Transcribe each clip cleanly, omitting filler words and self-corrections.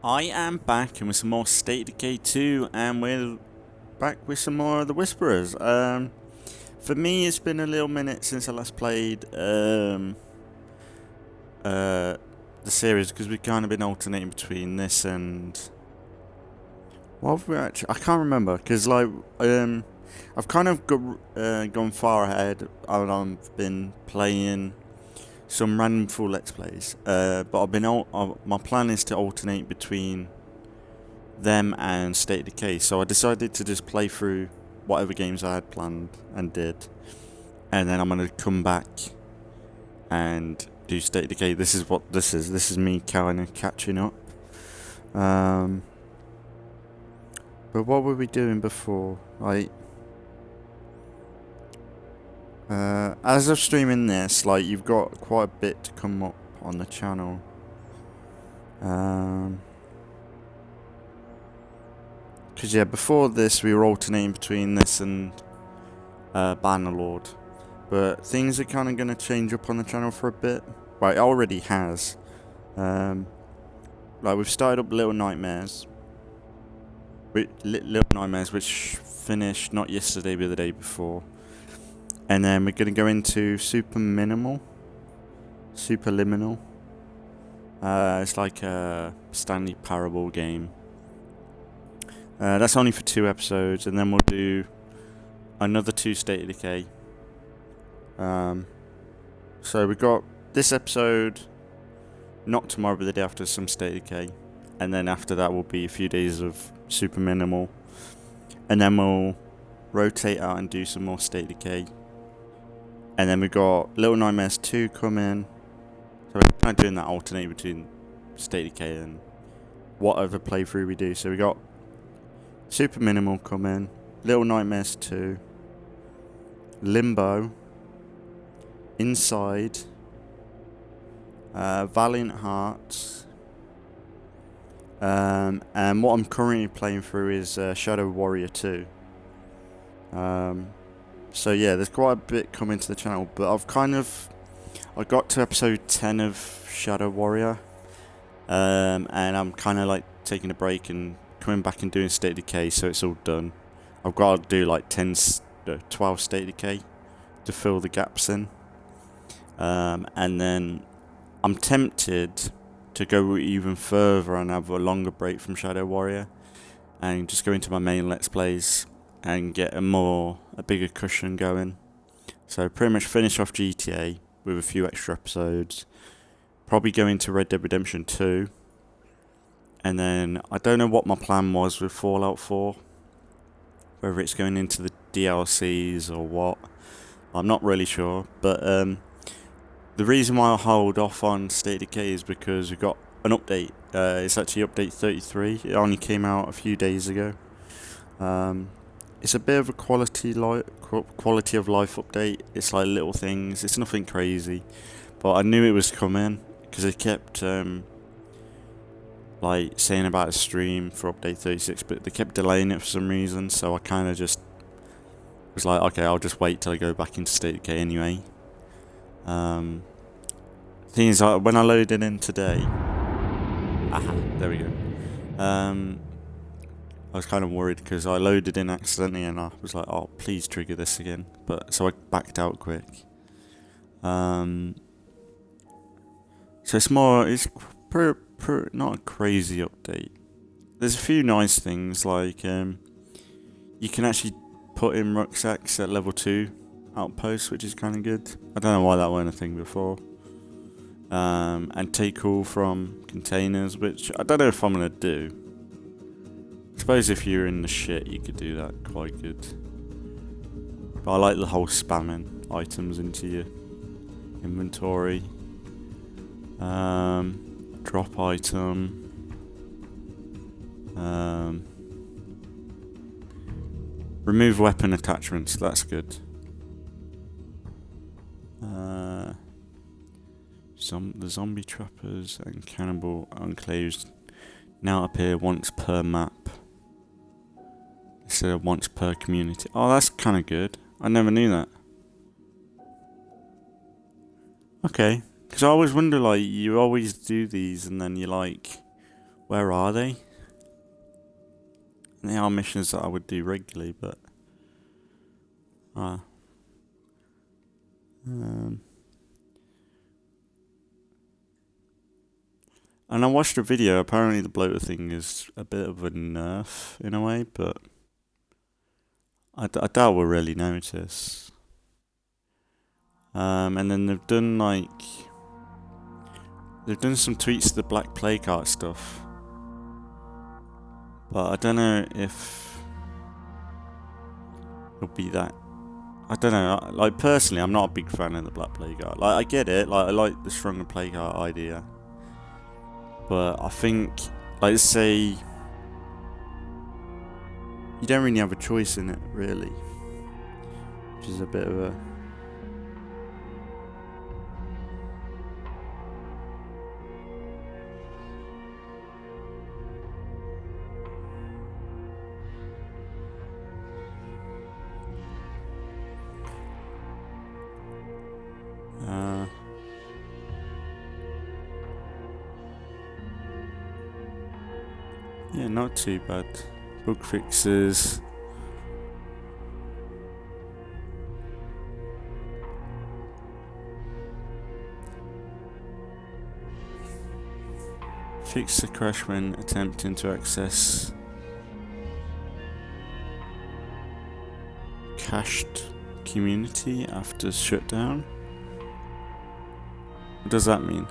I am back and with some more State of Decay 2, and we're back with some more of the Whisperers. For me, it's been a little minute since I last played the series, because we've kind of been alternating between this and what have we actually? I can't remember, because I've kind of gone far ahead, and I've been playing some random full Let's Plays, but my plan is to alternate between them and State of Decay, so I decided to just play through whatever games I had planned and did, and then I'm going to come back and do State of Decay. This is what this is me kind of catching up. But what were we doing before? As of streaming this, you've got quite a bit to come up on the channel. Because before this we were alternating between this and Bannerlord, but things are kind of going to change up on the channel for a bit. Well, it already has. We've started up Little Nightmares, which finished not yesterday but the day before. And then we're going to go into Superliminal. It's like a Stanley Parable game. That's only for 2 episodes, and then we'll do another 2 State of Decay. So we've got this episode, not tomorrow but the day after, some State of Decay. And then after that will be a few days of Super Minimal. And then we'll rotate out and do some more State of Decay. And then we got Little Nightmares 2 coming. So we're kind of doing that alternate between State of Decay and whatever playthrough we do. So we got Super Minimal coming, Little Nightmares 2, Limbo, Inside, Valiant Hearts, and what I'm currently playing through is Shadow Warrior 2. So yeah, there's quite a bit coming to the channel, but I got to episode 10 of Shadow Warrior, and I'm kind of taking a break and coming back and doing State of Decay, so it's all done. I've got to do 12 State of Decay to fill the gaps in, and then I'm tempted to go even further and have a longer break from Shadow Warrior and just go into my main Let's Plays and get a bigger cushion going. So pretty much finish off GTA with a few extra episodes. Probably go into Red Dead Redemption 2. And then I don't know what my plan was with Fallout 4. Whether it's going into the DLCs or what. I'm not really sure. But the reason why I hold off on State of Decay is because we got an update. It's actually Update-33. It only came out a few days ago. It's a bit of a quality of life update. It's little things. It's nothing crazy, but I knew it was coming because they kept saying about a stream for Update-36, but they kept delaying it for some reason. So I kind of just was like, okay, I'll just wait till I go back into State of Decay anyway. Thing is, when I loaded in today, there we go. I was kind of worried because I loaded in accidentally and I was like, oh, please trigger this again. So I backed out quick. So it's not a crazy update. There's a few nice things, you can actually put in rucksacks at level 2 outposts, which is kind of good. I don't know why that wasn't a thing before. And take all from containers, which I don't know if I'm going to do. I suppose if you're in the shit, you could do that quite good. But I like the whole spamming items into your inventory. Drop item. Remove weapon attachments, that's good. The zombie trappers and cannibal enclaves now appear once per map instead of once per community. Oh, that's kind of good. I never knew that. Okay, because I always wonder, you always do these and then you're like, Where are they? They are missions that I would do regularly, but and I watched a video. Apparently, the bloater thing is a bit of a nerf in a way, but I doubt we'll really notice. And then they've done some tweaks to the Black Plague Heart stuff, but I don't know if it'll be that. I don't know. Like personally, I'm not a big fan of the Black Plague Heart. Like I get it. Like I like the stronger Plague Heart idea, but I think, like, let's say you don't really have a choice in it, really, which is a bit of a. Yeah, not too bad. Bug fixes. Fix the crash when attempting to access cached community after shutdown. What does that mean?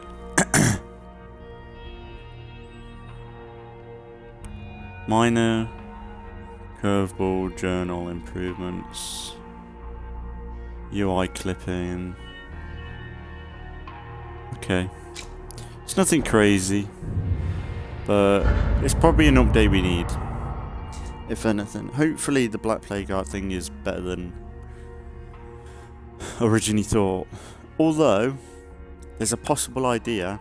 Minor curveball journal improvements. UI clipping. Okay. It's nothing crazy, but it's probably an update we need, if anything. Hopefully the Black Plague Heart thing is better than originally thought. Although, there's a possible idea.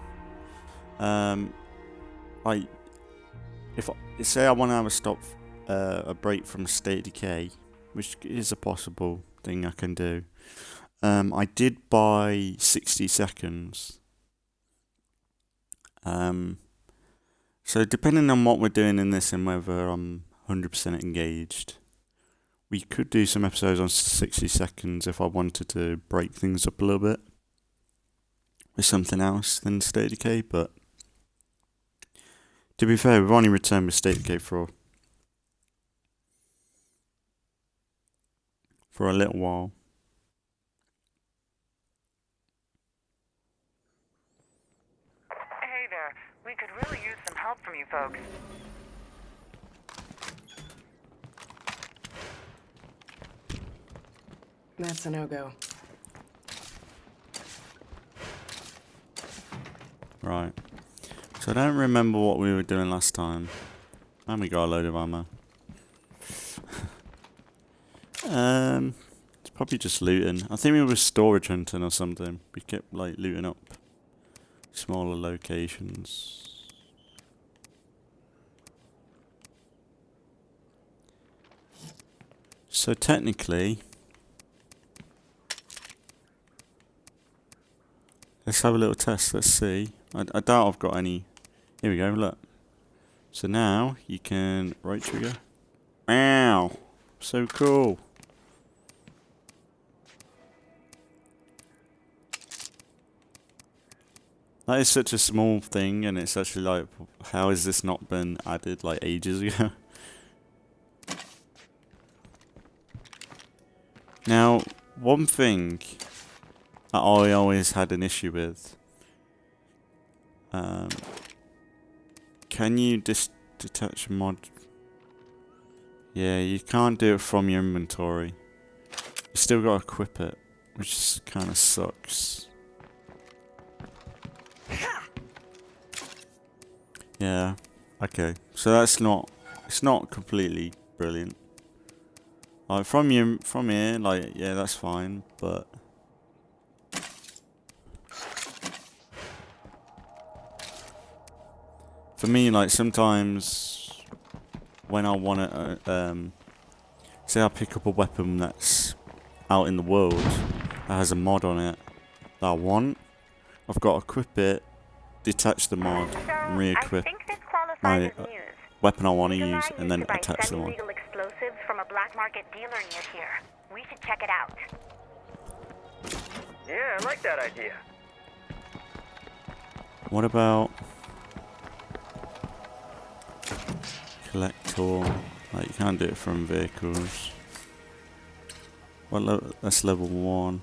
Like, if say I want to have a break from State of Decay, which is a possible thing I can do. I did buy 60 seconds. So depending on what we're doing in this and whether I'm 100% engaged, we could do some episodes on 60 seconds if I wanted to break things up a little bit with something else than State of Decay, but to be fair, we've only returned with State of Decay for a little while. Hey there, we could really use some help from you folks. That's a no-go. Right. So I don't remember what we were doing last time. And we got a load of ammo. It's probably just looting. I think we were storage hunting or something. We kept like looting up smaller locations. So technically, let's have a little test. Let's see. I doubt I've got any. Here we go. Look. So now you can right trigger. Wow, so cool. That is such a small thing, and it's actually like, how has this not been added like ages ago? Now, one thing that I always had an issue with. Can you detach a mod? Yeah, you can't do it from your inventory. You still gotta equip it, which kind of sucks. Yeah. Okay. So that's not. It's not completely brilliant. Like from here, like yeah, that's fine, but. For me, like, sometimes when I want to, say I pick up a weapon that's out in the world that has a mod on it that I want, I've got to equip it, detach the mod, and re-equip. I think this qualifies my find the news. weapon I want to Julia use, and then used to buy attach the one. semi-legal explosives from a black market dealer near here. We should check it out. Yeah, I like that idea. What about collector? Like, you can't do it from vehicles. Well, that's level 1.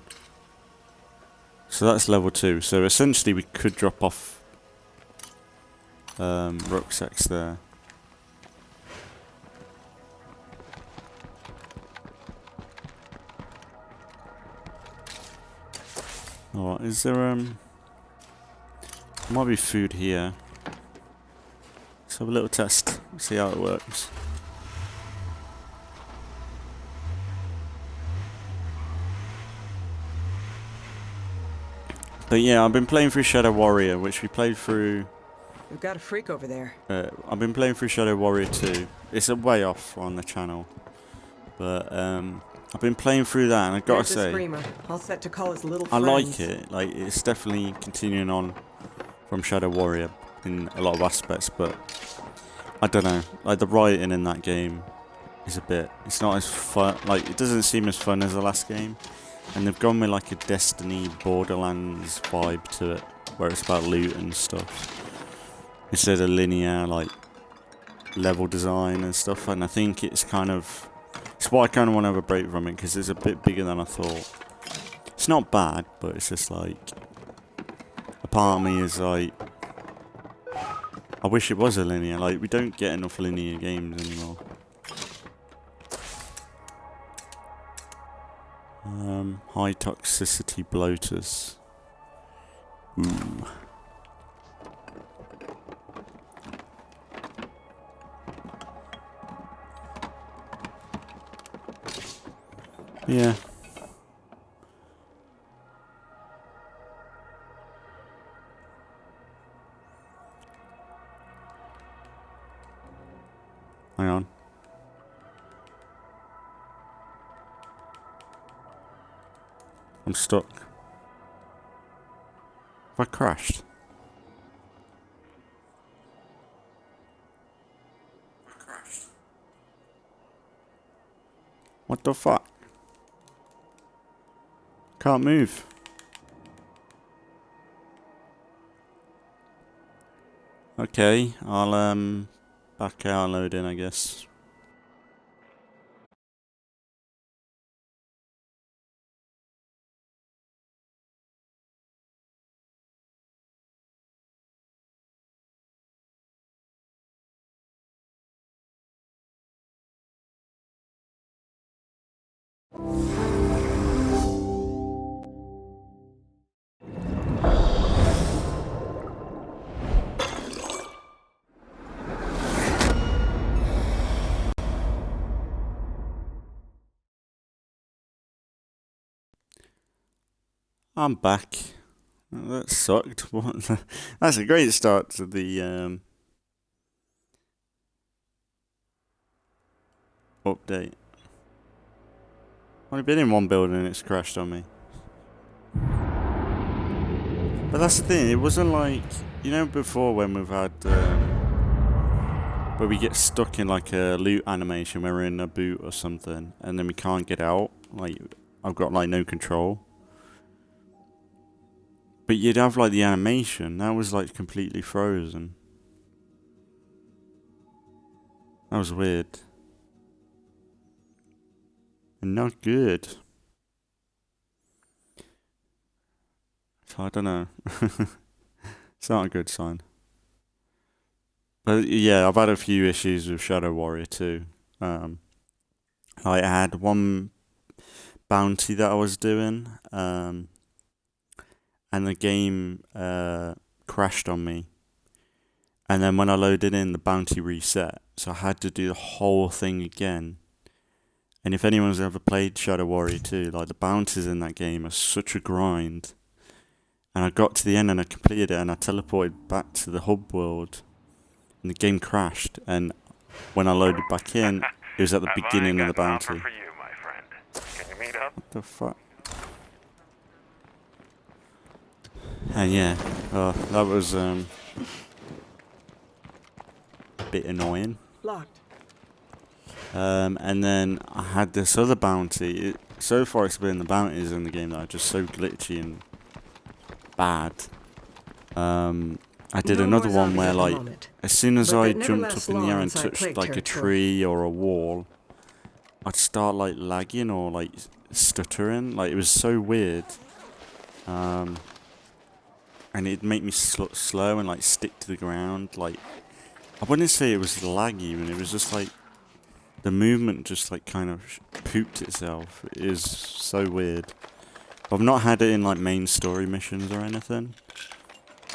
So that's level 2. So essentially we could drop off rucksacks there. Oh, is there might be food here. Let's have a little test, see how it works. But yeah, I've been playing through Shadow Warrior, which we played through. We've got a freak over there. I've been playing through Shadow Warrior 2. It's a way off on the channel, but I've been playing through that, and I gotta There's the say, screamer, all set to call his little I friends. like it. Like, it's definitely continuing on from Shadow Warrior in a lot of aspects, but I don't know. Like, the writing in that game is a bit. It's not as fun. Like, it doesn't seem as fun as the last game. And they've gone with like a Destiny Borderlands vibe to it, where it's about loot and stuff, instead of linear like level design and stuff. And I think it's kind of, it's why I kind of want to have a break from it, because it's a bit bigger than I thought. It's not bad, but it's just like, a part of me is like, I wish it was a linear. Like, we don't get enough linear games anymore. High toxicity bloaters. Ooh. Yeah. Hang on. I'm stuck. Have I crashed? What the fuck? Can't move. Okay, I'll back out and load in, I guess. I'm back. That sucked. That's a great start to the update. Only been in one building and it's crashed on me. But that's the thing, it wasn't like, you know, before when we've had where we get stuck in like a loot animation where we're in a boot or something and then we can't get out. Like, I've got like no control. But you'd have like the animation, that was like completely frozen. That was weird. And not good. So I don't know. It's not a good sign. But yeah, I've had a few issues with Shadow Warrior too. I had one bounty that I was doing, and the game crashed on me. And then when I loaded in, the bounty reset. So I had to do the whole thing again. And if anyone's ever played Shadow Warrior 2, like the bounties in that game are such a grind. And I got to the end and I completed it and I teleported back to the hub world. And the game crashed. And when I loaded back in, it was at the beginning of the bounty. For you, my friend. Can you meet up? What the fuck? And yeah, that was bit annoying. Locked. And then I had this other bounty. So far it's been the bounties in the game that are just so glitchy and bad. I did No another more one zombies where at the like moment. as soon as But I that never jumped lasts up in the air long and inside touched plague like a territory. tree or a wall, I'd start like lagging or like stuttering. Like it was so weird. And it'd make me slow and like stick to the ground. Like I wouldn't say it was lag even. It was just like the movement just like kind of pooped itself. It is so weird. I've not had it in like main story missions or anything.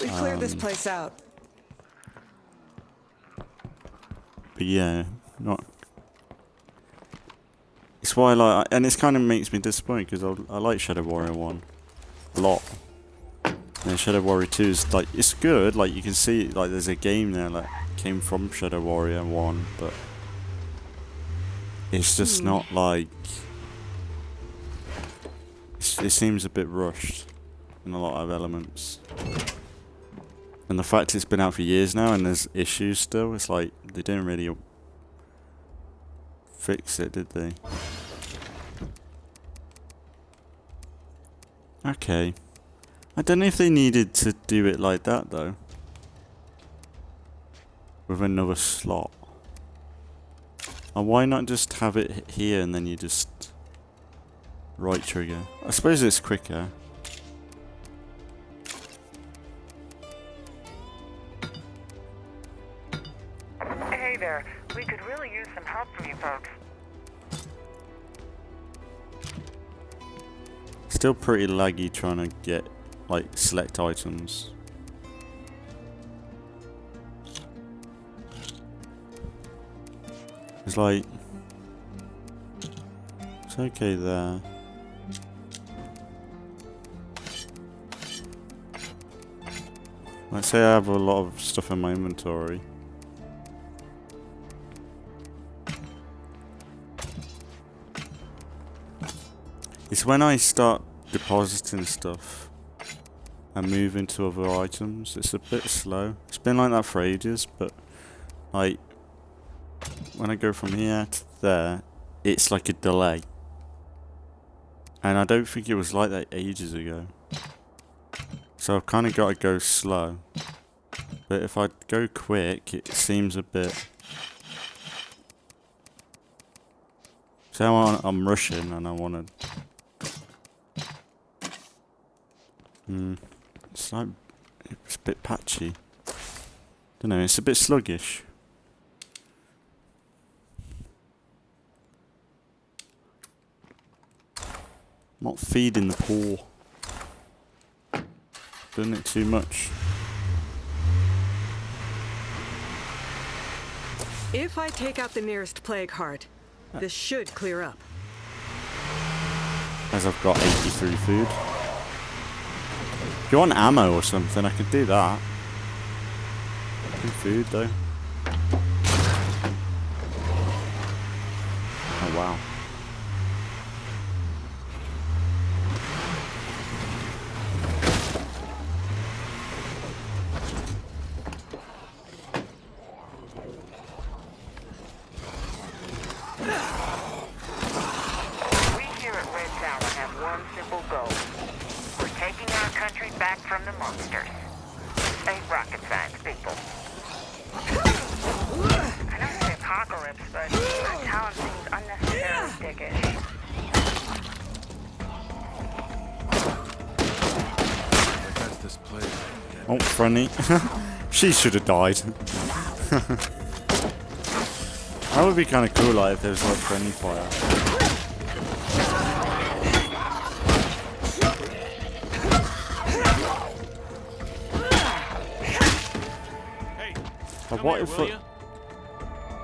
We cleared this place out. But yeah, not. It's why I like, and it kind of makes me disappointed because I like Shadow Warrior 1 a lot. And Shadow Warrior 2 is like, it's good, like you can see like there's a game there that came from Shadow Warrior 1, but it's just not like, it seems a bit rushed in a lot of elements. And the fact it's been out for years now and there's issues still, it's like they didn't really fix it, did they? Okay. I don't know if they needed to do it like that though. With another slot. Or why not just have it here and then you just right trigger? I suppose it's quicker. Hey there. We could really use some help from you folks. Still pretty laggy trying to get like select items. It's like it's okay there. Let's say I have a lot of stuff in my inventory. It's when I start depositing stuff and move into other items, it's a bit slow. It's been like that for ages, but like when I go from here to there, it's like a delay. And I don't think it was like that ages ago. So I've kind of got to go slow. But if I go quick, it seems a bit... So I'm rushing and I want to... It's like... It's a bit patchy. Don't know, it's a bit sluggish. Not feeding the poor. Doing it too much. If I take out the nearest plague heart, this should clear up. As I've got 83 food. If you want ammo or something, I could do that. Good food though. Oh wow. We here at Dreadzone have one simple goal. We're taking our country back from the monsters. Ain't rocket science, people. I know it's the apocalypse, but our talent seems unnecessarily dickish. That's this place. Oh, funny. She should have died. That would be kind of cool, like if there was like friendly fire. Hey, But come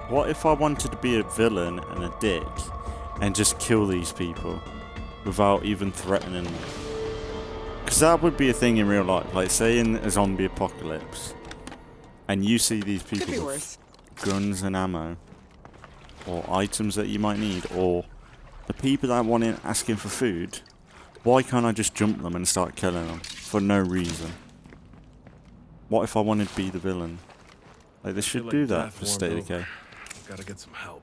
what if I wanted to be a villain and a dick and just kill these people without even threatening them? Because that would be a thing in real life. Like, say in a zombie apocalypse, and you see these Could be people worse. with guns and ammo, or items that you might need, or the people that want in asking for food. Why can't I just jump them and start killing them for no reason? What if I wanted to be the villain? Like, they I should feel do like that death for warmed State of over. Decay. Gotta get some help.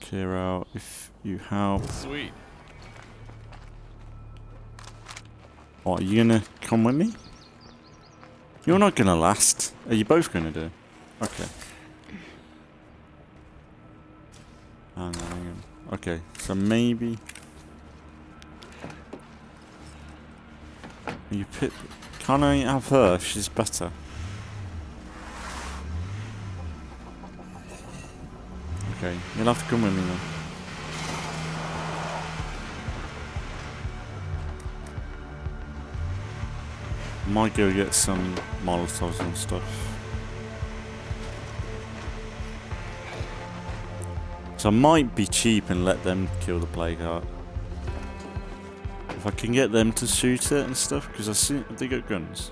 Clear out if you help. Sweet. What, are you gonna come with me? You're not gonna last. Are you both gonna do? Okay. Hang on. Okay, so maybe... You pick... Can't I have her? She's better. Okay, you'll have to come with me then. Might go get some Molotovs and stuff. So I might be cheap and let them kill the plague heart. If I can get them to shoot it and stuff, because I see they got guns.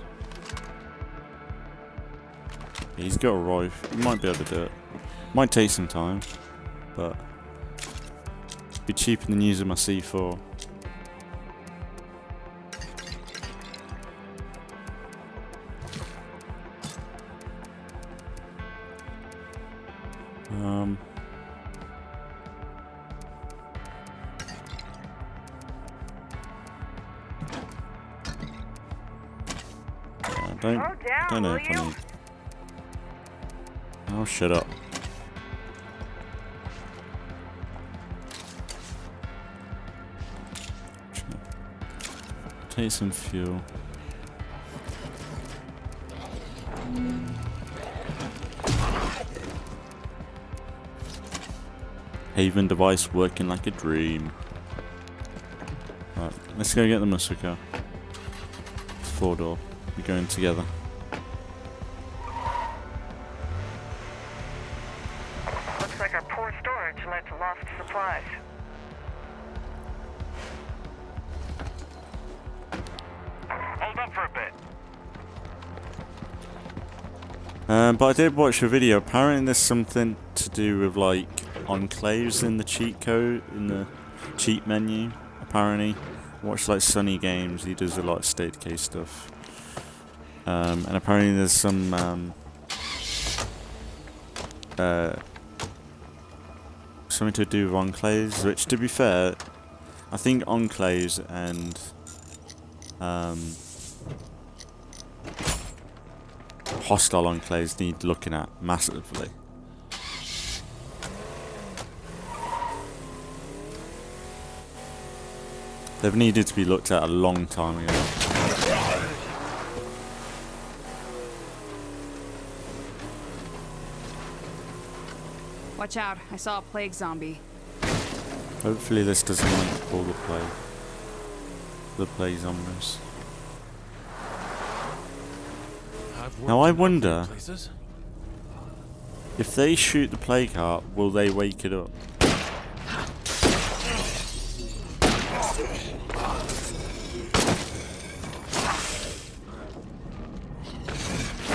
Yeah, he's got a rifle. He might be able to do it. Might take some time, but be cheaper than using my C4. Don't know if I need. Oh, shut up. Take some fuel. Haven device working like a dream. Right, let's go get the muscle car. It's 4-door. We're going together. Looks like our poor storage led to lost supplies. Hold up for a bit. But I did watch a video. Apparently there's something to do with like enclaves in the cheat code, in the cheat menu. Apparently. Watch like Sunny Games, he does a lot of State of Decay stuff. And apparently there's some something to do with enclaves, which to be fair, I think enclaves and hostile enclaves need looking at massively. They've needed to be looked at a long time ago. Watch out, I saw a plague zombie. Hopefully this doesn't like all the plague zombies. Now I wonder if they shoot the plague heart, will they wake it up?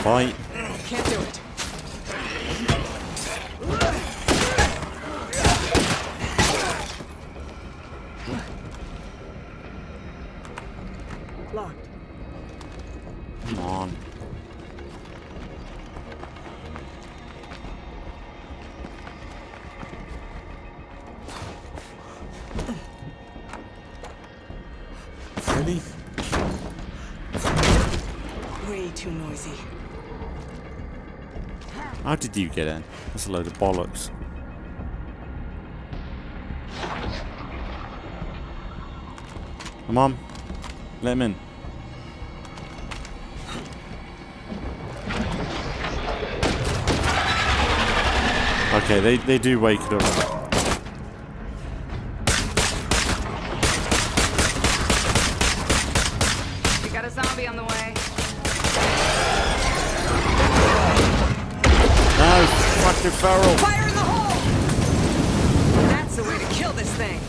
Fight. Can't do it. Locked. Come on. Really? Way too noisy. How did you get in? That's a load of bollocks. Come on. Let him in. Okay, they do wake it up. We got a zombie on the way. No, fucking feral. Fire in the hole! That's the way to kill this thing.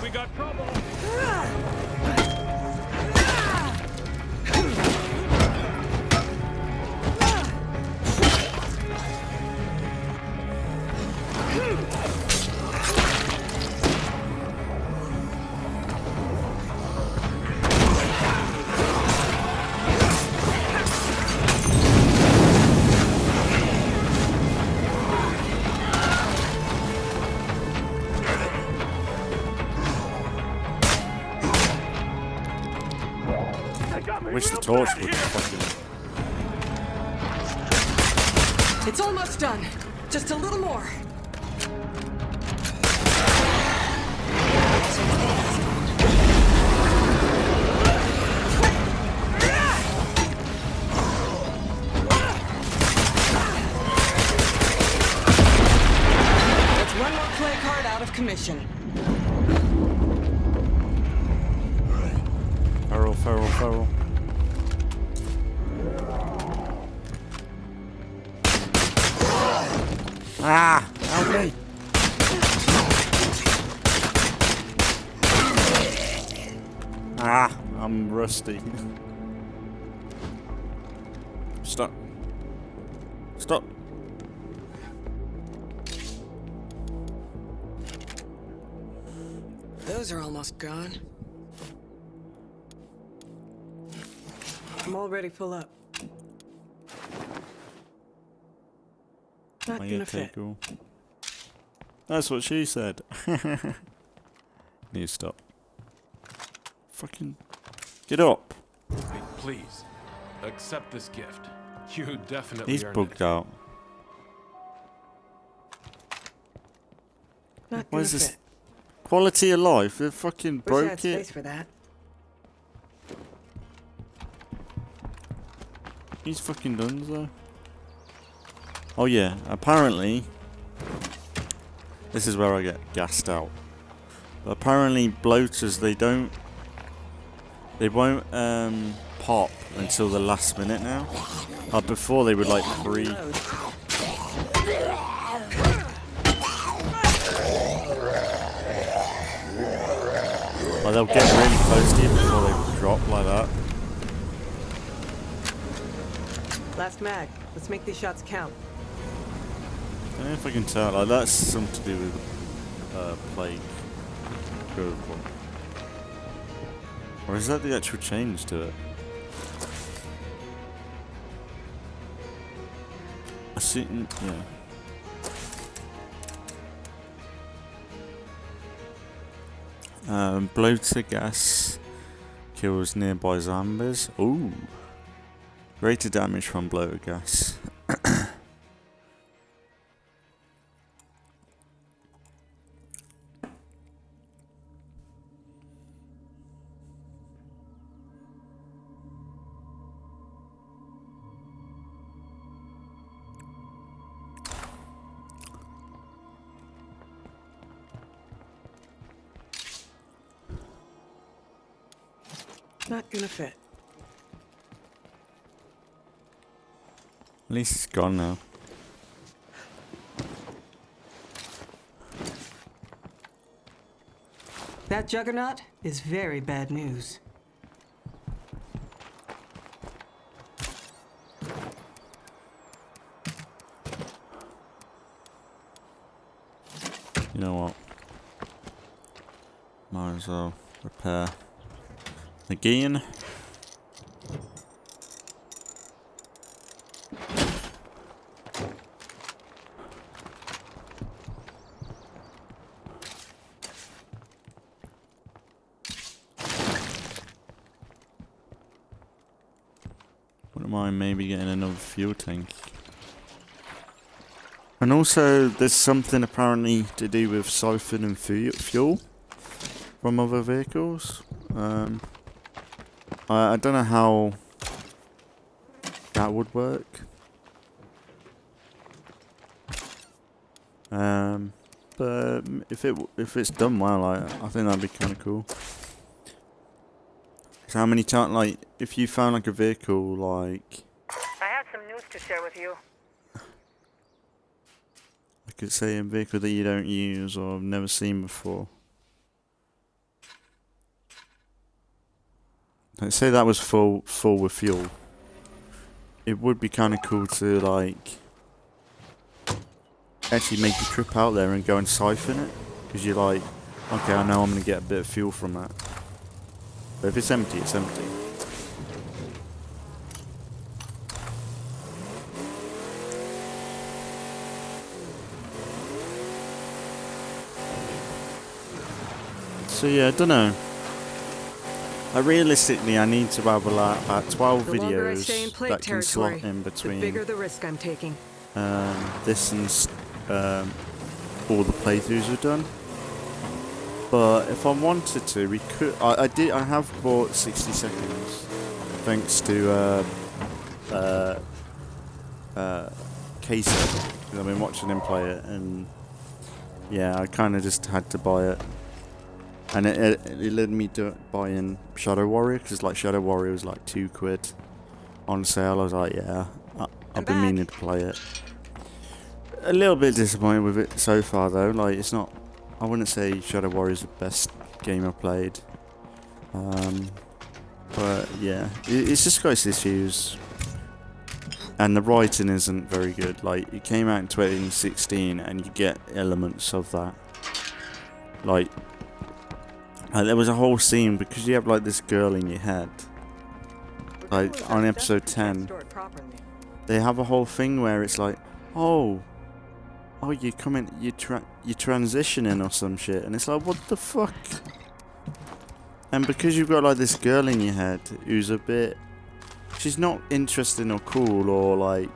We got trouble. I wish the torch would fucking... It's almost done. Just a little more. That's one more plague heart out of commission. Feral. Ah! Help me! Ah! I'm rusty. Stop. Stop. Those are almost gone. I'm already full up. Not gonna fit. Cool. That's what she said. Need to stop. Fucking get up. Hey, please, accept this gift. You definitely He's earned bugged it. out. Not What gonna is this? fit. Quality of life? They fucking Wish I broke had space it. for that. He's fucking done though. Oh yeah, apparently this is where I get gassed out. But apparently bloaters they won't pop until the last minute now. Before they would like free. Like they'll get really close to you before they drop like that. Last mag. Let's make these shots count. I don't know if I can tell. Like that's something to do with plague curveball. Or is that the actual change to it? I see. Yeah. Bloater gas kills nearby zombies. Ooh. Greater damage from bloater gas. Not gonna fit. At least it's gone now. That juggernaut is very bad news. You know what? Might as well repair again. Wouldn't mind maybe getting another fuel tank. And also, there's something apparently to do with siphoning fuel from other vehicles. I don't know how that would work. But if it's done well, I think that'd be kind of cool. So how many times, like, if you found like a vehicle, like, I have some news to share with you. I could say a vehicle that you don't use or have never seen before. Let's say that was full with fuel. It would be kind of cool to like actually make a trip out there and go and siphon it, because you're like, okay, I know I'm gonna get a bit of fuel from that. But if it's empty, it's empty. So yeah, I don't know. Realistically, I need to have about 12 The longer I stay in videos plague that can slot territory, in the between bigger the risk I'm taking. this and all the playthroughs we've done. But if I wanted to, we could. I have bought 60 seconds, thanks to Casey, because I've been watching him play it, and yeah, I kind of just had to buy it. And it led me to buying Shadow Warrior, because like Shadow Warrior was like £2 on sale. I was like, yeah, I've been meaning to play it. A little bit disappointed with it so far though. Like, it's not. I wouldn't say Shadow Warrior is the best game I've played. But yeah, it's just got its issues. And the writing isn't very good. Like, it came out in 2016 and you get elements of that. Like there was a whole scene, because you have like this girl in your head. Like on episode 10, they have a whole thing where it's like, oh, you're coming, you're transitioning or some shit, and it's like, what the fuck? And because you've got like this girl in your head who's a bit, she's not interesting or cool, or like,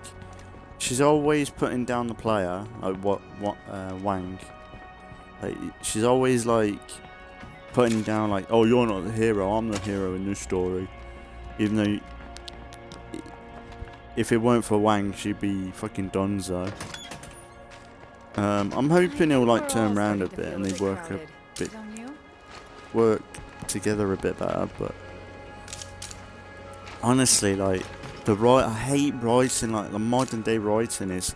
she's always putting down the player, like Wang. Like, she's always like putting down like, oh, you're not the hero, I'm the hero in this story. Even though if it weren't for Wang, she'd be fucking Donzo. I'm hoping he'll like turn around a bit and they work together a bit better. But honestly, like I hate writing. Like, the modern day writing is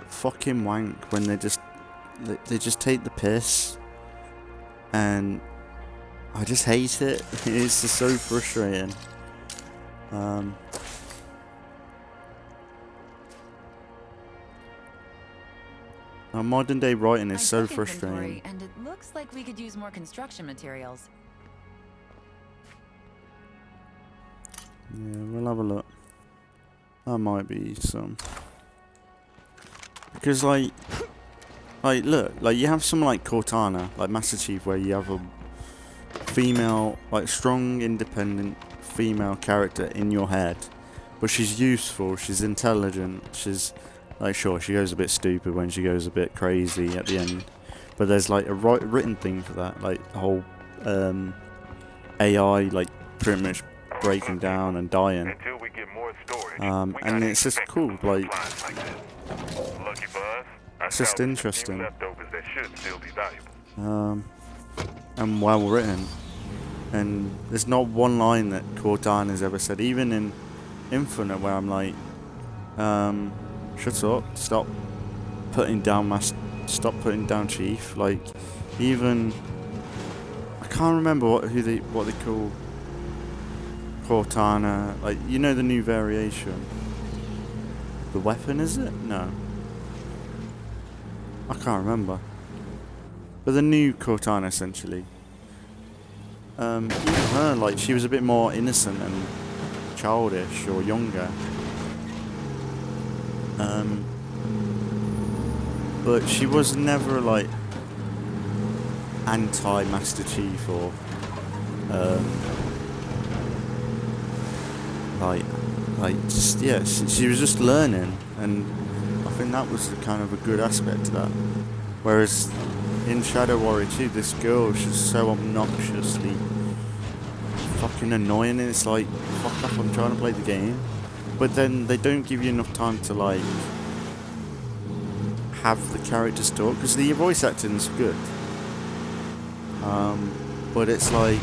fucking wank when they just take the piss, and I just hate it. It's just so frustrating. Modern day writing is so frustrating. And it looks like we could use more construction materials. Yeah, we'll have a look. That might be some. Because look, like you have someone like Cortana, like Master Chief, where you have a female, like strong, independent female character in your head, but she's useful, she's intelligent, she's like, sure, she goes a bit stupid when she goes a bit crazy at the end, but there's like a written thing for that, like the whole AI like pretty much breaking down and dying. Until we get more storage, and it's just cool, like lucky for us, it's just interesting. leftovers that should still be valuable. And well written. And there's not one line that Cortana's ever said, even in Infinite, where I'm like, shut up, stop putting down Chief. Like, even I can't remember what they call Cortana. Like, you know, the new variation. The weapon, is it? No, I can't remember. But the new Cortana, essentially. Even her, like, she was a bit more innocent and childish or younger. But she was never like anti-Master Chief or just, yeah, she was just learning, and I think that was kind of a good aspect to that. Whereas in Shadow Warrior 2, this girl, she's so obnoxiously fucking annoying, and it's like, fuck off, I'm trying to play the game. But then they don't give you enough time to like have the characters talk, because the voice acting's good. But it's like,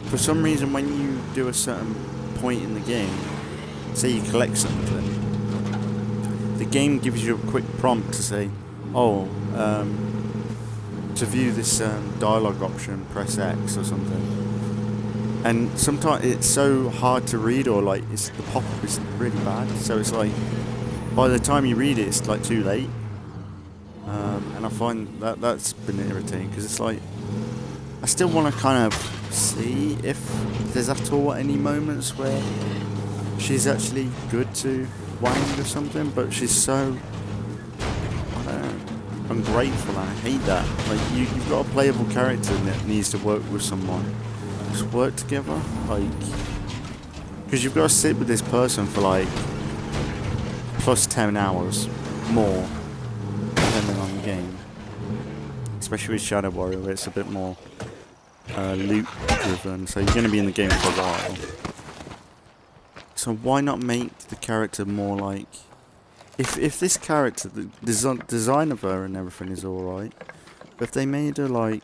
for some reason, when you do a certain point in the game, say you collect something, the game gives you a quick prompt to say, oh, to view this dialogue option, press X or something. And sometimes it's so hard to read, or like the pop-up is really bad, so it's like by the time you read it, it's like too late. And I find that's been irritating, because it's like I still want to kind of see if there's at all any moments where she's actually good to Wang or something, but she's so, I don't know, ungrateful, and I hate that. Like, you've got a playable character that needs to work with someone, just work together, like, because you've got to sit with this person for like plus 10 hours more, depending on the game. Especially with Shadow Warrior, where it's a bit more loot driven, so you're going to be in the game for a while. So why not make the character more like, if this character, the design of her and everything is alright, but if they made her like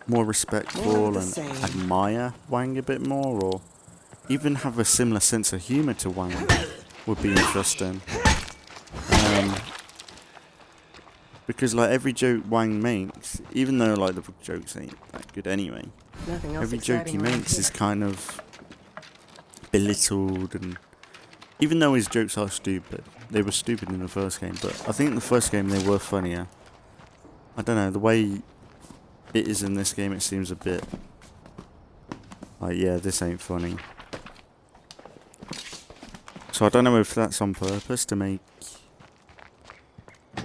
more respectful and admire Wang a bit more, or even have a similar sense of humour to Wang, would be interesting. Because like every joke Wang makes, even though like the jokes ain't that good anyway, every joke he makes is kind of belittled, and even though his jokes are stupid, they were stupid in the first game, but I think in the first game they were funnier. I don't know, the way it is in this game, it seems a bit like, yeah, this ain't funny. So I don't know if that's on purpose to make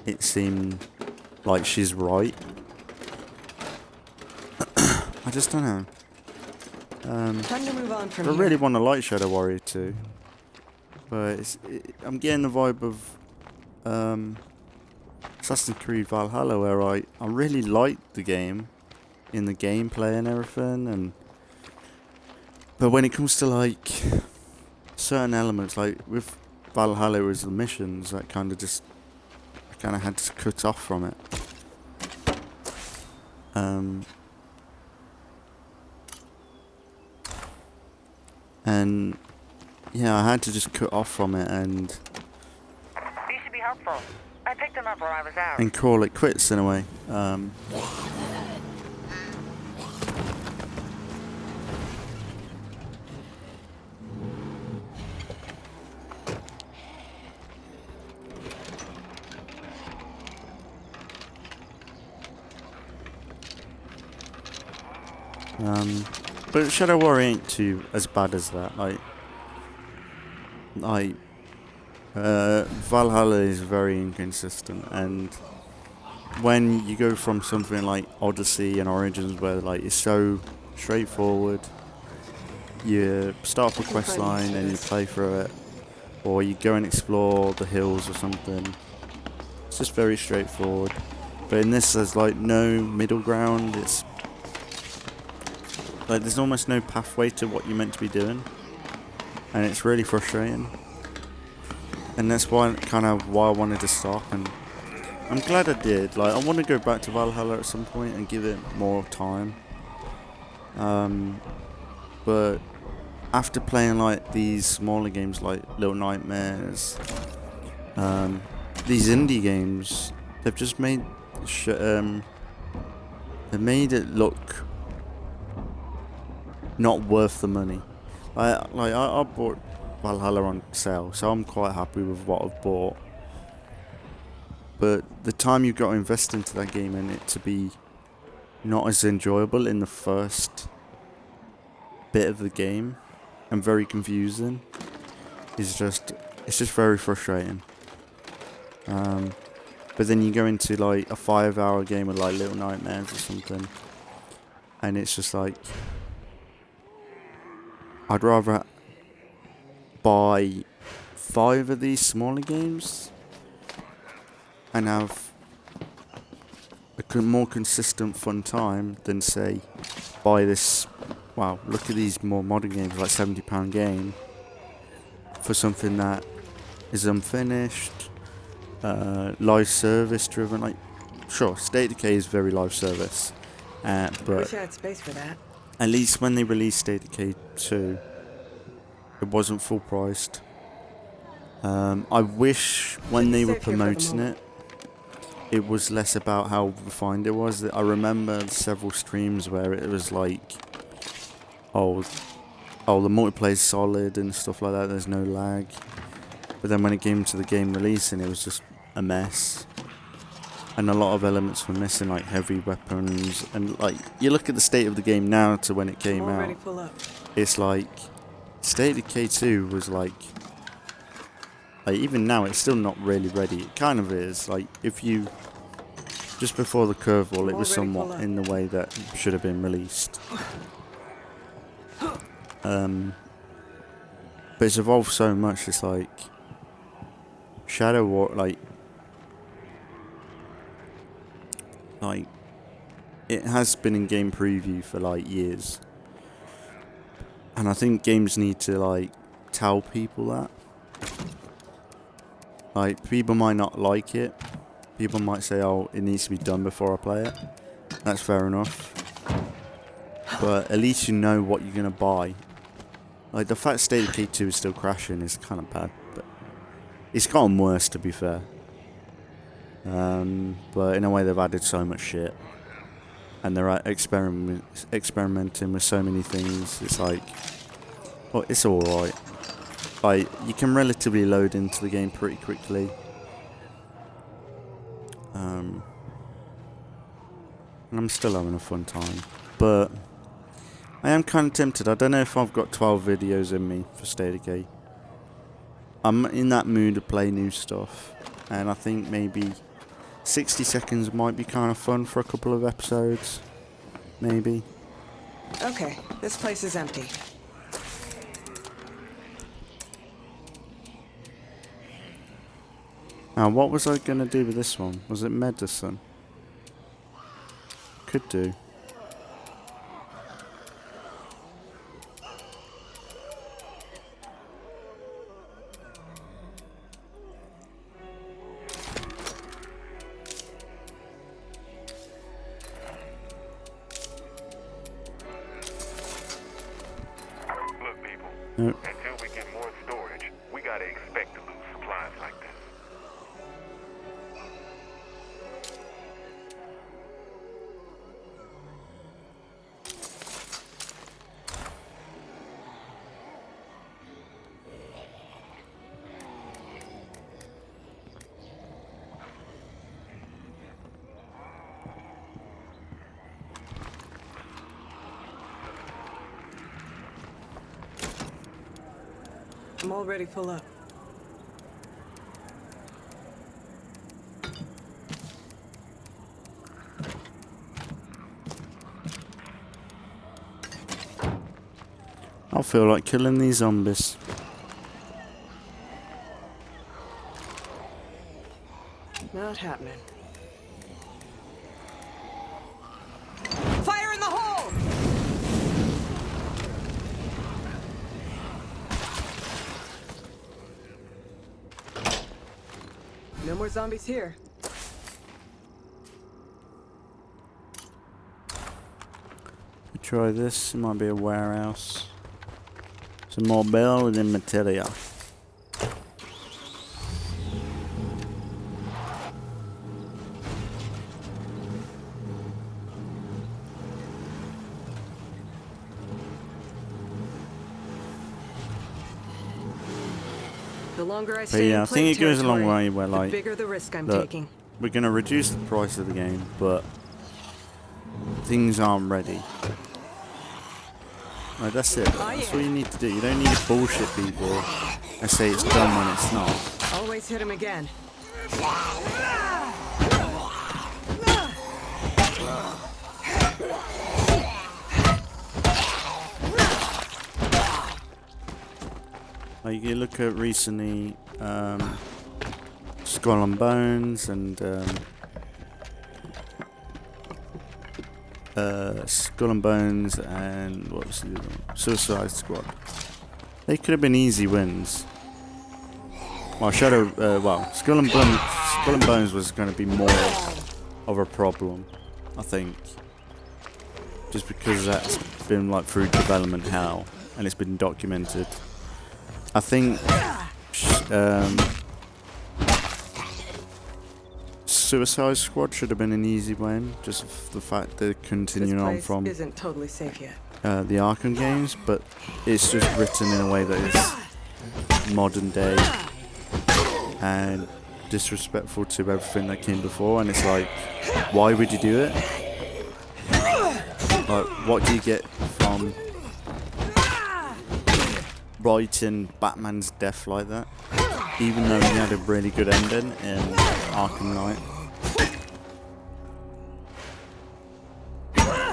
it seem like she's right. I just don't know. Time to move on from I really want to like Shadow Warrior 2, but I'm getting the vibe of Assassin's Creed Valhalla, where I really liked the game, in the gameplay and everything, but when it comes to like certain elements, like with Valhalla, it was the missions that kind of had to cut off from it. And yeah, I had to just cut off from it and These should be helpful. I picked them up while I was out. and call it quits in a way. But Shadow Warrior ain't too as bad as that. Valhalla is very inconsistent, and when you go from something like Odyssey and Origins, where like it's so straightforward, you start up a quest line and you play through it, or you go and explore the hills or something. It's just very straightforward. But in this, there's like no middle ground. It's like there's almost no pathway to what you're meant to be doing, and it's really frustrating. And that's why I wanted to stop, and I'm glad I did. Like, I want to go back to Valhalla at some point and give it more time. But after playing like these smaller games like Little Nightmares, these indie games, they've just made they made it look not worth the money. I bought Valhalla on sale, so I'm quite happy with what I've bought. But the time you've got to invest into that game and it to be not as enjoyable in the first bit of the game and very confusing it's just very frustrating. But then you go into like a 5-hour game of like Little Nightmares or something, and it's just like, I'd rather buy 5 of these smaller games and have a more consistent fun time than say buy this, wow, look at these more modern games, like £70 game for something that is unfinished, live service driven. Like, sure, State of Decay is very live service, but Wish I had space for that. at least when they released State of Decay 2, it wasn't full priced. I wish when they were promoting it, it was less about how refined it was. I remember several streams where it was like, oh, the multiplayer's solid and stuff like that, there's no lag. But then when it came to the game releasing, it was just a mess. And a lot of elements were missing, like heavy weapons. And like, you look at the state of the game now to when it came out, it's like, State of Decay 2 was like, even now it's still not really ready. It kind of is. Like, if you, just before the curveball, it was somewhat in the way that should have been released. But it's evolved so much. It's like Shadow War, like it has been in game preview for like years, and I think games need to like tell people that. Like, people might not like it. People might say, "Oh, it needs to be done before I play it." That's fair enough. But at least you know what you're gonna buy. Like, the fact State of Decay 2 is still crashing is kind of bad, but it's gotten worse, to be fair. But in a way, they've added so much shit, and they're experimenting with so many things. It's like, well, it's all right. Like, you can relatively load into the game pretty quickly. And I'm still having a fun time, but I am kind of tempted. I don't know if I've got 12 videos in me for State of Decay. I'm in that mood to play new stuff, and I think maybe 60 seconds might be kind of fun for a couple of episodes, maybe. Okay, this place is empty. Now, what was I going to do with this one? Was it medicine? Could do. Look, people. Nope. Until we get more storage, we gotta expect to lose supplies like this. I'm already full up. I feel like killing these zombies. Not happening. Fire in the hole! No more zombies here. Try this. It might be a warehouse. Some more building material. The longer I But stay yeah, I in think it goes a long territory, way where, the like, bigger the risk I'm look, taking. we're going to reduce the price of the game, but things aren't ready. Like, that's it. That's what you need to do. You don't need to bullshit people and say it's done when it's not. Always hit him again. Like, you look at recently Skull and Bones and Skull and Bones and what was the other one? Suicide Squad. They could have been easy wins. Well, Skull and Bones was going to be more of a problem, I think, just because that's been like through development hell and it's been documented. I think Suicide Squad should have been an easy win, just the fact they're continuing on from isn't totally safe yet. the Arkham games, but it's just written in a way that is modern day and disrespectful to everything that came before, and it's like, why would you do it? Like, what do you get from writing Batman's death like that, even though he had a really good ending in Arkham Knight?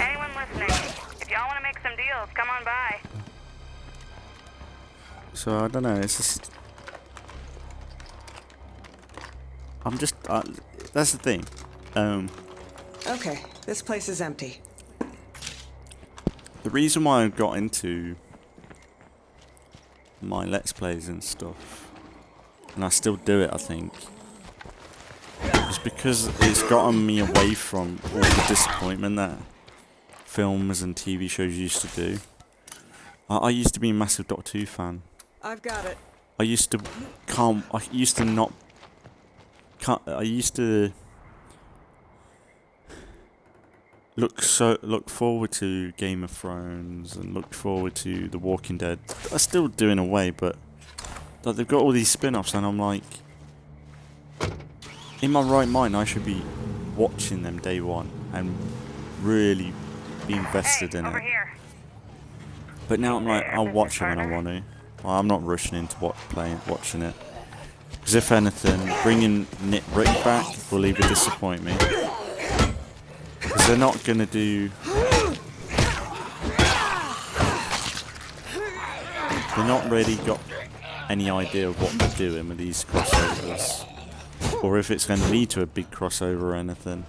Anyone listening? If y'all want to make some deals, come on by. So I don't know. It's just I'm just that's the thing. Okay, this place is empty. The reason why I got into my Let's Plays and stuff, and I still do it, I think, is because it's gotten me away from all the disappointment that films and TV shows used to do. I used to be a massive Doctor Who fan. I've got it. I used to look forward to Game of Thrones and look forward to The Walking Dead. I still do in a way, but like, they've got all these spin-offs and I'm like, in my right mind I should be watching them day one and really be invested in it. Here. But now I'm like, I'll watch it when I want to. Well, I'm not rushing into watching it. Because if anything, bringing Rick back will either disappoint me. Because they're not going to do... They're not really got any idea of what they're doing with these crossovers. Or if it's going to lead to a big crossover or anything.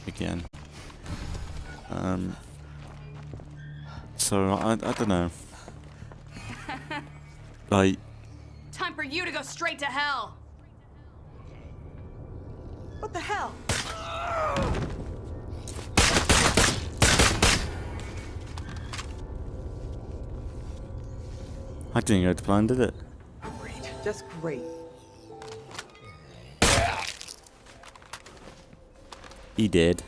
Again. So, I don't know. Like... Time for you to go straight to hell. What the hell? I didn't go to plan, did it? Great. Just great. He did.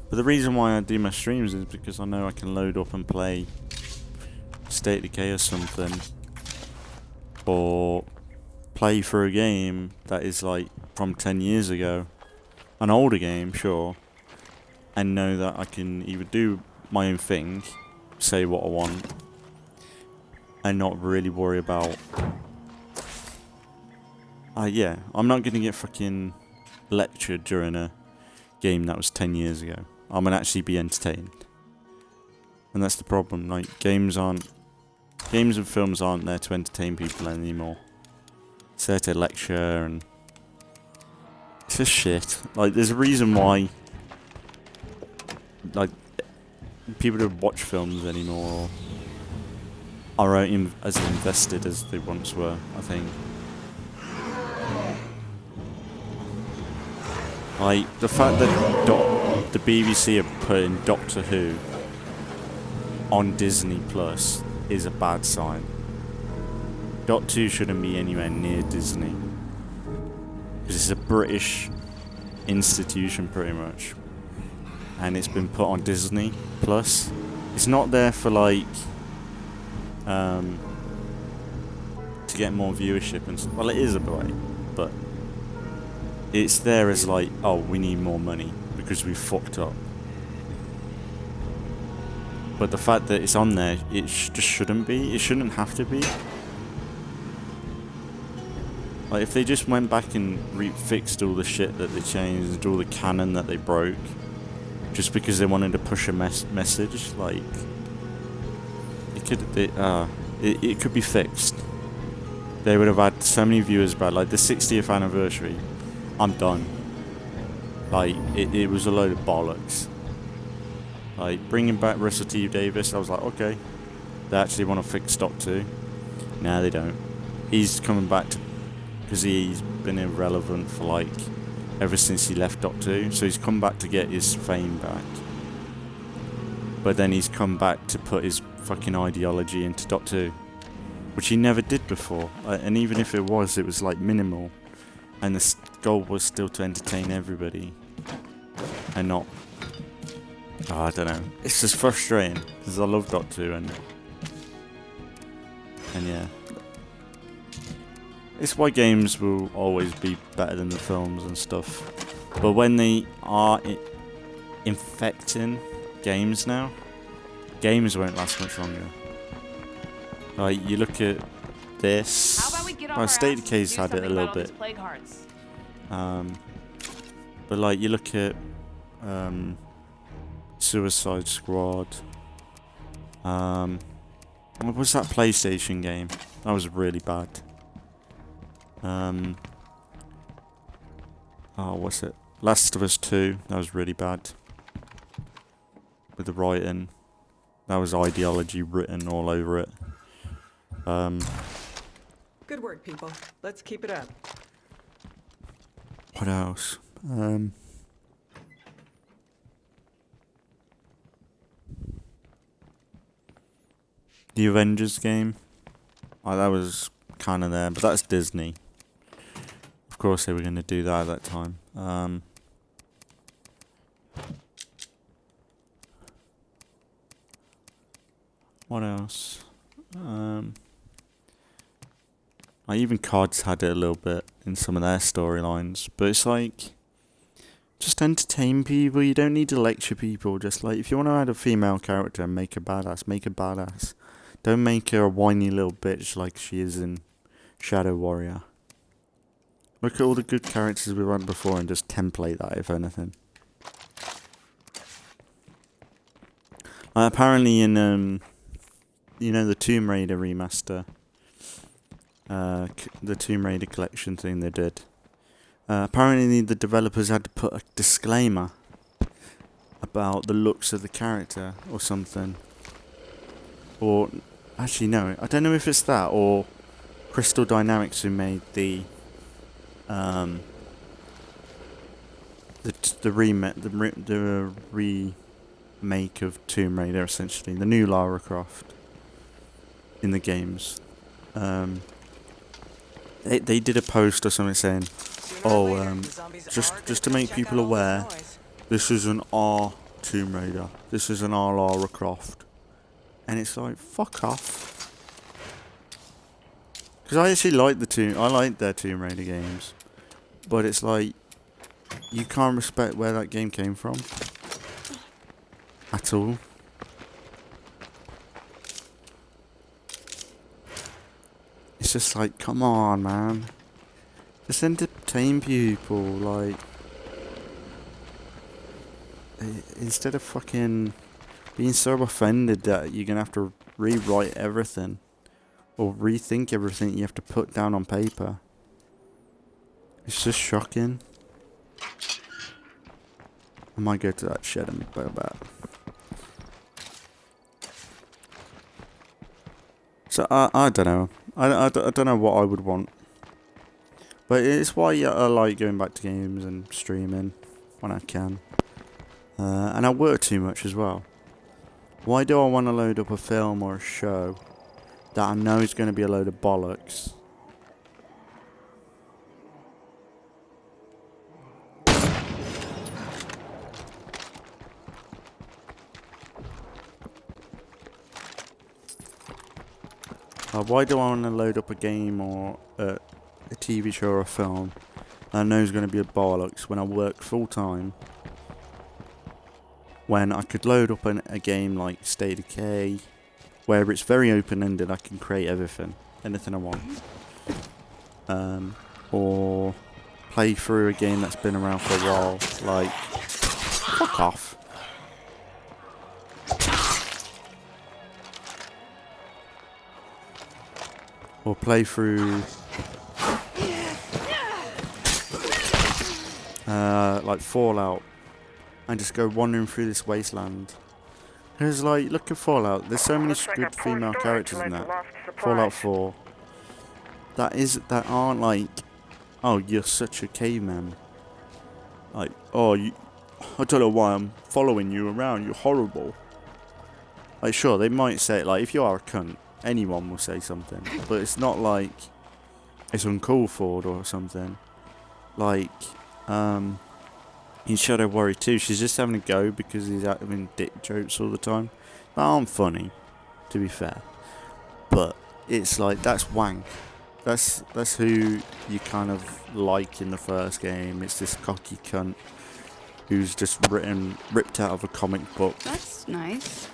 But the reason why I do my streams is because I know I can load up and play State of Decay or something. Or play for a game that is like from 10 years ago. An older game, sure. And know that I can either do my own thing, say what I want, and not really worry about... yeah, I'm not going to get fucking lectured during a game that was 10 years ago. I'm going to actually be entertained. And that's the problem, like, games and films aren't there to entertain people anymore. It's there to lecture and... It's just shit. Like, there's a reason why... Like, people don't watch films anymore or are as invested as they once were, I think. Like, the fact that the BBC are putting Doctor Who on Disney Plus is a bad sign. Doctor Who shouldn't be anywhere near Disney. Because it's a British institution, pretty much. And it's been put on Disney Plus. It's not there for, like, to get more viewership and stuff. Well, it is a way, but it's there as like, oh, we need more money because we fucked up. But the fact that it's on there, it just shouldn't be. It shouldn't have to be. Like, if they just went back and fixed all the shit that they changed, all the canon that they broke, just because they wanted to push a message, like, it could be fixed. They would have had so many viewers back. Like, the 60th anniversary, I'm done. Like, it was a load of bollocks. Like, bringing back Russell T Davies, I was like, okay, they actually want to fix Doctor 2. Nah, they don't. He's coming back because he's been irrelevant for, like, ever since he left Doctor 2. So he's come back to get his fame back. But then he's come back to put his fucking ideology into Doctor 2, which he never did before. And even if it was like minimal, and the goal was still to entertain everybody, and not... Oh, I don't know. It's just frustrating because I love Doctor 2 and yeah. It's why games will always be better than the films and stuff. But when they are infecting games now, games won't last much longer. Like, you look at this. How about we get off Well, our State of asses Decay's and do had it a something little about all bit. these plague hearts? But like, you look at Suicide Squad, What was that PlayStation game? That was really bad. Oh, what's it? Last of Us 2. That was really bad. With the writing. That was ideology written all over it. Good work, people. Let's keep it up. What else? The Avengers game. Oh, that was kind of there, but that's Disney. Of course they were going to do that at that time. What else? Even CODs had it a little bit in some of their storylines, but it's like, just entertain people. You don't need to lecture people. Just like, if you want to add a female character and make her badass, make her badass. Don't make her a whiny little bitch like she is in Shadow Warrior. Look at all the good characters we've had before and just template that, if anything. Apparently in, you know, the Tomb Raider remaster, the Tomb Raider collection thing they did, apparently the developers had to put a disclaimer about the looks of the character or something. Or, actually no, I don't know if it's that or Crystal Dynamics who made the remake of Tomb Raider, essentially the new Lara Croft in the games. They did a post or something saying, just to make people aware, this is an R Tomb Raider, this is an R Lara Croft, and it's like, fuck off. Because I actually like their Tomb Raider games, but it's like, you can't respect where that game came from at all. It's just like, come on, man. Just entertain people, like, instead of fucking being so offended that you're gonna have to rewrite everything or rethink everything you have to put down on paper. It's just shocking. I might go to that shed and go back. So I don't know. I don't know what I would want. But it's why I like going back to games and streaming when I can. And I work too much as well. Why do I want to load up a film or a show that I know is going to be a load of bollocks? Why do I want to load up a game or a TV show or a film that I know is going to be a bollocks when I work full time? When I could load up a game like State of Decay, where it's very open-ended, I can create anything I want. Or play through a game that's been around for a while, like, fuck off. Or play through like Fallout and just go wandering through this wasteland. Because like, look at Fallout, there's so many good female characters in that. Fallout 4 that aren't like, oh, you're such a caveman, like, oh, I don't know why I'm following you around, you're horrible. Like, sure, they might say, like, if you are a cunt, anyone will say something, but it's not like it's uncalled for or something. Like, in Shadow Warrior 2, she's just having a go because he's having dick jokes all the time. That aren't funny, to be fair. But it's like, that's wank. That's who you kind of like in the first game. It's this cocky cunt who's just ripped out of a comic book. That's nice.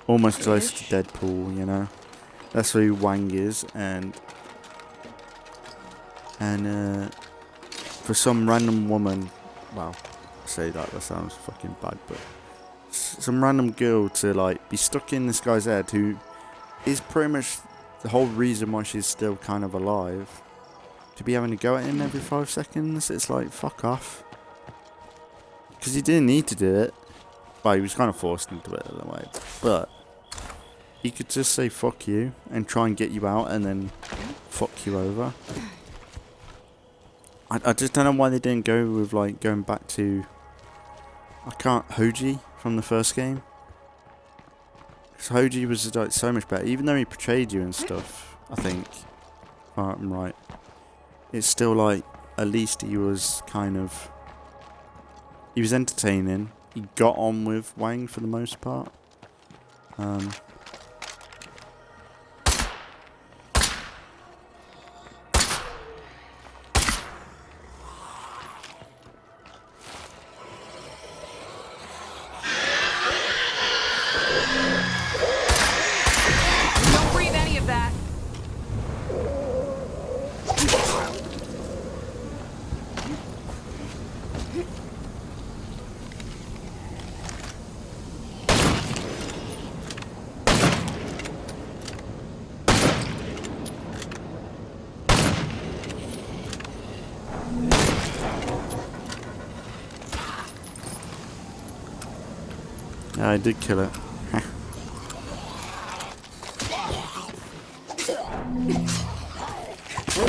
Almost close to Deadpool, you know. That's who Wang is, and for some random woman, well, I say that sounds fucking bad, but some random girl to like be stuck in this guy's head who is pretty much the whole reason why she's still kind of alive. To be having to go at him every 5 seconds, it's like, fuck off. Because he didn't need to do it. Well, he was kind of forced into it in a way. But he could just say fuck you and try and get you out and then fuck you over. I just don't know why they didn't go with like going back to Hoji from the first game. Because Hoji was like so much better. Even though he betrayed you and stuff, I think. If I'm right. It's still like, at least he was kind of... He was entertaining. He got on with Wang for the most part. Don't breathe any of that. Yeah, I did kill it.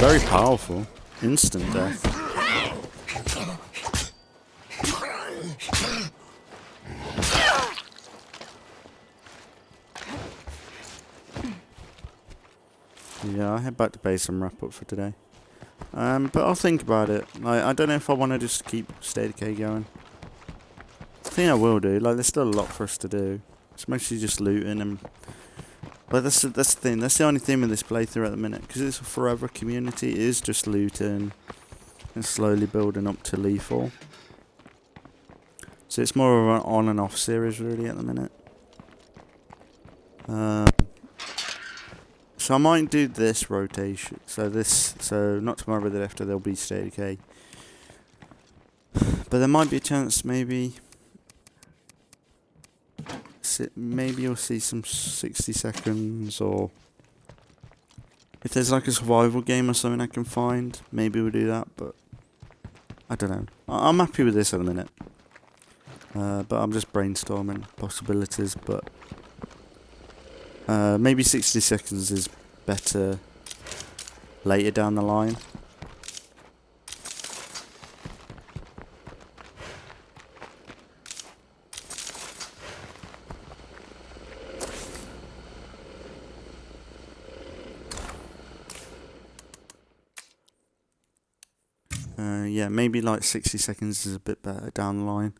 Very powerful. Instant death. Yeah, I'll head back to base and wrap up for today. But I'll think about it. I don't know if I want to just keep State of Decay going. I think I will do. Like, there's still a lot for us to do. It's mostly just looting and... But that's the thing. That's the only thing with this playthrough at the minute. Because it's a forever community. It is just looting and slowly building up to lethal. So it's more of an on and off series really at the minute. So I might do this rotation. So not tomorrow but the day after there'll be State of Decay. But there might be a chance maybe... Maybe you'll see some 60 seconds, or if there's like a survival game or something I can find, maybe we'll do that, but I don't know. I'm happy with this at the minute. But I'm just brainstorming possibilities, but maybe 60 seconds is better later down the line. Yeah, maybe like 60 seconds is a bit better down the line.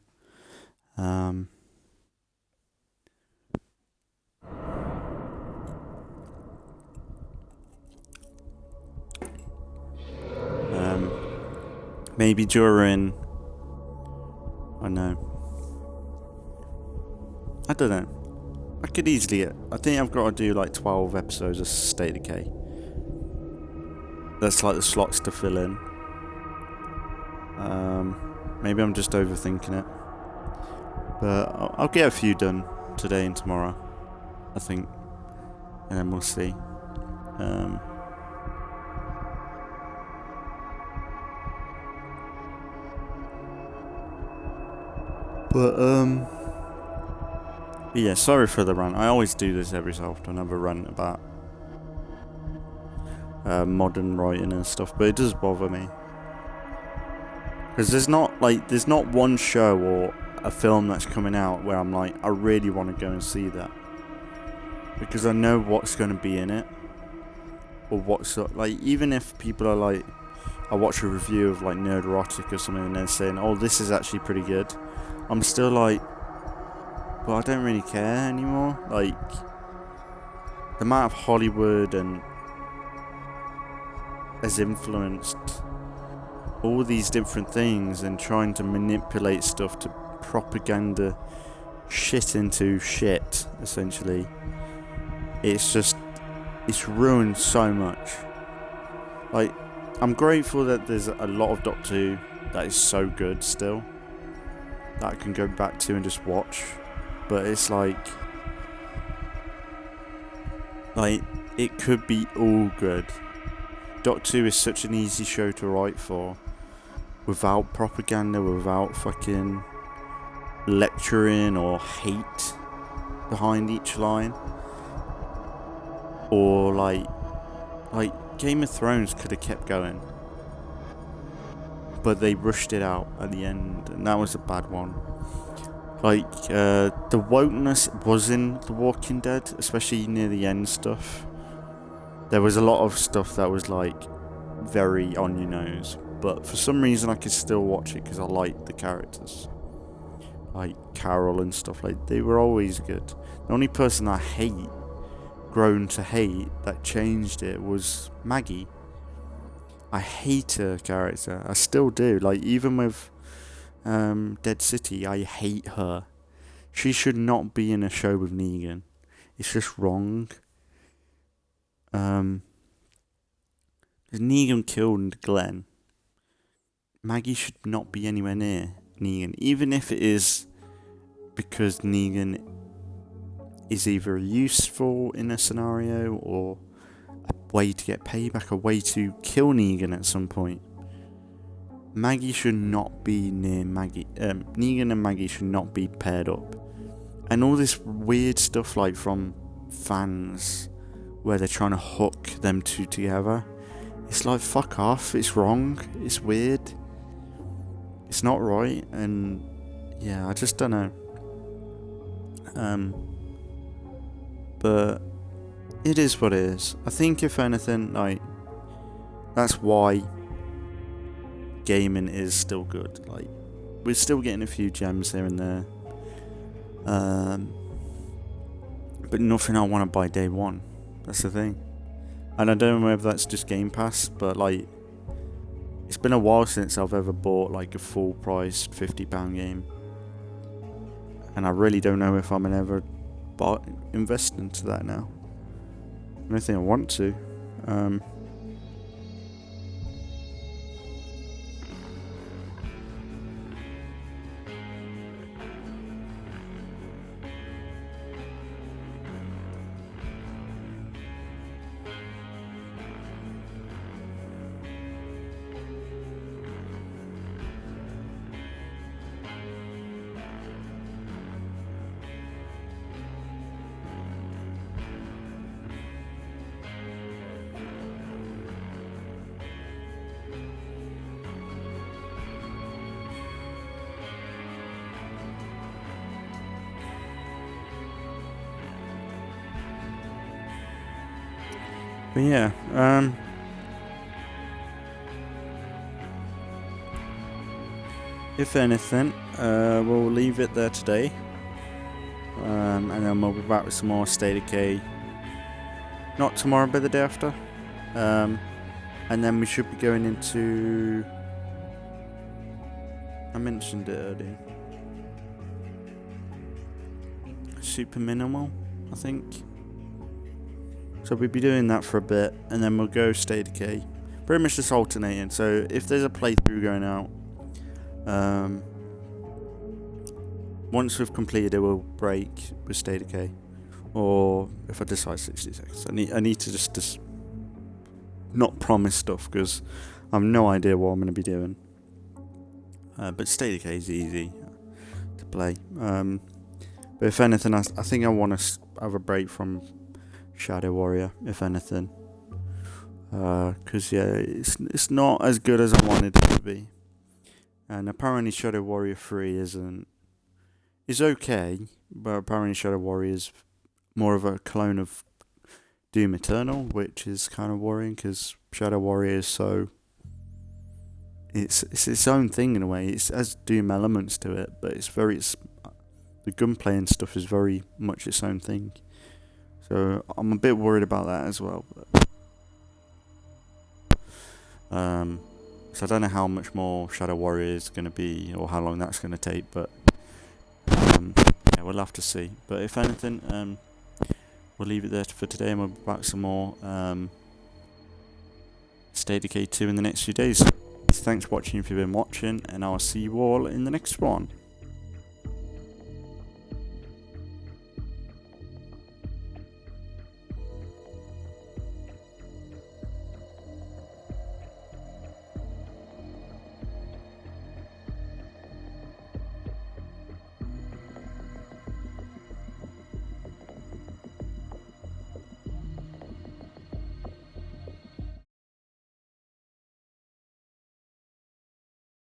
Maybe during... I know. I don't know. I could easily get... I think I've got to do like 12 episodes of State of Decay. That's like the slots to fill in. Maybe I'm just overthinking it. But I'll get a few done today and tomorrow, I think. And then we'll see. Yeah, sorry for the rant. I always do this every so often. I have a rant about modern writing and stuff, but it does bother me. Because there's not one show or a film that's coming out where I'm like, I really want to go and see that. Because I know what's going to be in it. Or what's, like, even if people are like, I watch a review of like Nerd Erotic or something and they're saying, oh, this is actually pretty good. I'm still like, well, I don't really care anymore. Like, the amount of Hollywood and has influenced all these different things and trying to manipulate stuff to propaganda shit into shit, essentially. It's just, it's ruined so much. Like, I'm grateful that there's a lot of Doctor Who that is so good still, that I can go back to and just watch. But it's like, Like, it could be all good. Doctor Who is such an easy show to write for. Without propaganda, without fucking lecturing or hate behind each line. Or like Game of Thrones could have kept going. But they rushed it out at the end, and that was a bad one. Like, the wokeness was in The Walking Dead, especially near the end stuff. There was a lot of stuff that was, like, very on your nose. But for some reason I could still watch it because I liked the characters. Like Carol and stuff, like, they were always good. The only person I grown to hate, that changed it was Maggie. I hate her character. I still do. Like, even with Dead City, I hate her. She should not be in a show with Negan. It's just wrong. Negan killed Glenn. Maggie should not be anywhere near Negan, even if it is because Negan is either useful in a scenario or a way to get payback, a way to kill Negan at some point. Maggie should not be near Maggie. Negan and Maggie should not be paired up. And all this weird stuff, like, from fans, where they're trying to hook them two together. It's like, fuck off. It's wrong. It's weird. It's not right. And yeah, I just don't know. But it is what it is. I think, if anything, like, that's why gaming is still good. Like, we're still getting a few gems here and there. But nothing I want to buy day one. That's the thing. And I don't know whether that's just Game Pass, but, like, it's been a while since I've ever bought, like, a full price £50 game. And I really don't know if I'm gonna ever invest into that now. I don't think I want to. But yeah, if anything, we'll leave it there today, and then we'll be back with some more State of Decay, not tomorrow but the day after, and then we should be going into, I mentioned it earlier, Super Minimal, I think. So we'll be doing that for a bit, and then we'll go State of Decay. Pretty much just alternating. So if there's a playthrough going out, once we've completed it, we'll break with State of Decay. Or if I decide 60 seconds, I need to just not promise stuff, because I have no idea what I'm going to be doing. But State of Decay is easy to play. But if anything, I think I want to have a break from Shadow Warrior, if anything, because yeah, it's not as good as I wanted it to be, and apparently Shadow Warrior 3 is okay, but apparently Shadow Warrior is more of a clone of Doom Eternal, which is kind of worrying, because Shadow Warrior is it's its own thing in a way. It has Doom elements to it, but the gunplay and stuff is very much its own thing. So I'm a bit worried about that as well. So I don't know how much more Shadow Warrior is going to be, or how long that's going to take, but yeah, we'll have to see. But if anything, we'll leave it there for today, and we'll be back some more State of Decay 2 in the next few days. Thanks for watching if you've been watching, and I'll see you all in the next one.